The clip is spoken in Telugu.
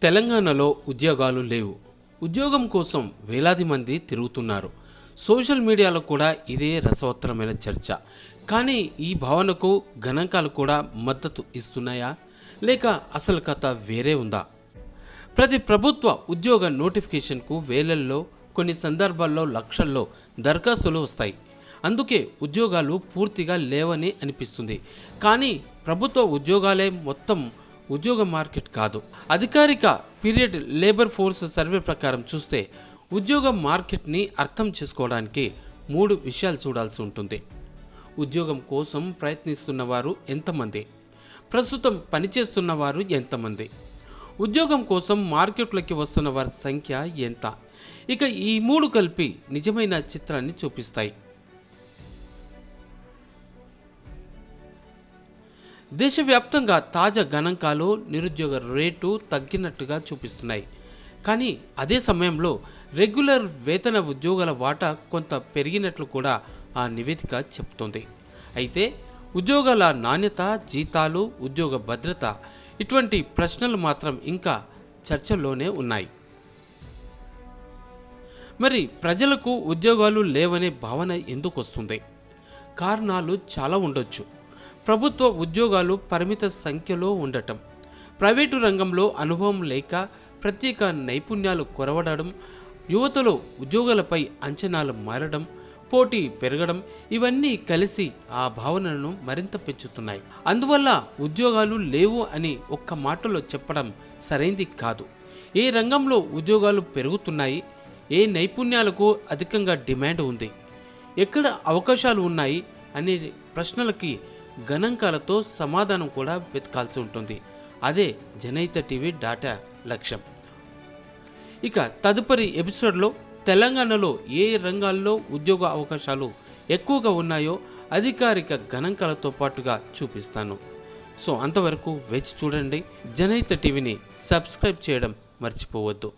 తెలంగాణలో ఉద్యోగాలు లేవు. ఉద్యోగం కోసం వేలాది మంది తిరుగుతున్నారు. సోషల్ మీడియాలో కూడా ఇదే రసవత్తరమైన చర్చ. కానీ ఈ భావనకు గణాంకాలు కూడా మద్దతు ఇస్తున్నాయా, లేక అసలు కథ వేరే ఉందా? ప్రతి ప్రభుత్వ ఉద్యోగ నోటిఫికేషన్కు వేలల్లో, కొన్ని సందర్భాల్లో లక్షల్లో దరఖాస్తులు వస్తాయి. అందుకే ఉద్యోగాలు పూర్తిగా లేవని అనిపిస్తుంది. కానీ ప్రభుత్వ ఉద్యోగాలే మొత్తం ఉద్యోగ మార్కెట్ కాదు. అధికారిక పీరియడ్ లేబర్ ఫోర్స్ సర్వే ప్రకారం చూస్తే ఉద్యోగ మార్కెట్ని అర్థం చేసుకోవడానికి 3 విషయాలు చూడాల్సి ఉంటుంది. ఉద్యోగం కోసం ప్రయత్నిస్తున్న వారు ఎంతమంది, ప్రస్తుతం పనిచేస్తున్న వారు ఎంతమంది, ఉద్యోగం కోసం మార్కెట్లోకి వస్తున్న వారి సంఖ్య ఎంత. ఇక ఈ 3 కలిపి నిజమైన చిత్రాన్ని చూపిస్తాయి. దేశవ్యాప్తంగా తాజా గణాంకాలు నిరుద్యోగ రేటు తగ్గినట్టుగా చూపిస్తున్నాయి. కానీ అదే సమయంలో రెగ్యులర్ వేతన ఉద్యోగాల వాటా కొంత పెరిగినట్లు కూడా ఆ నివేదిక చెబుతోంది. అయితే ఉద్యోగాల నాణ్యత, జీతాలు, ఉద్యోగ భద్రత ఇటువంటి ప్రశ్నలు మాత్రం ఇంకా చర్చల్లోనే ఉన్నాయి. మరి ప్రజలకు ఉద్యోగాలు లేవనే భావన ఎందుకు వస్తుంది? కారణాలు చాలా ఉండొచ్చు. ప్రభుత్వ ఉద్యోగాలు పరిమిత సంఖ్యలో ఉండటం, ప్రైవేటు రంగంలో అనుభవం లేక ప్రత్యేక నైపుణ్యాలు కొరవడడం, యువతలో ఉద్యోగాలపై అంచనాలు మారడం, పోటీ పెరగడం, ఇవన్నీ కలిసి ఆ భావనను మరింత పెంచుతున్నాయి. అందువల్ల ఉద్యోగాలు లేవు అని ఒక్క మాటలో చెప్పడం సరైంది కాదు. ఏ రంగంలో ఉద్యోగాలు పెరుగుతున్నాయి, ఏ నైపుణ్యాలకు అధికంగా డిమాండ్ ఉంది, ఎక్కడ అవకాశాలు ఉన్నాయి అనే ప్రశ్నలకి గణాంకాలతో సమాధానం కూడా వెతకాల్సి ఉంటుంది. అదే జనహిత టీవీ డాటా లక్ష్యం. ఇక తదుపరి ఎపిసోడ్లో తెలంగాణలో ఏ రంగాల్లో ఉద్యోగ అవకాశాలు ఎక్కువగా ఉన్నాయో అధికారిక గణాంకాలతో పాటుగా చూపిస్తాను. సో అంతవరకు వేచి చూడండి. జనహిత టీవీని సబ్స్క్రైబ్ చేయడం మర్చిపోవద్దు.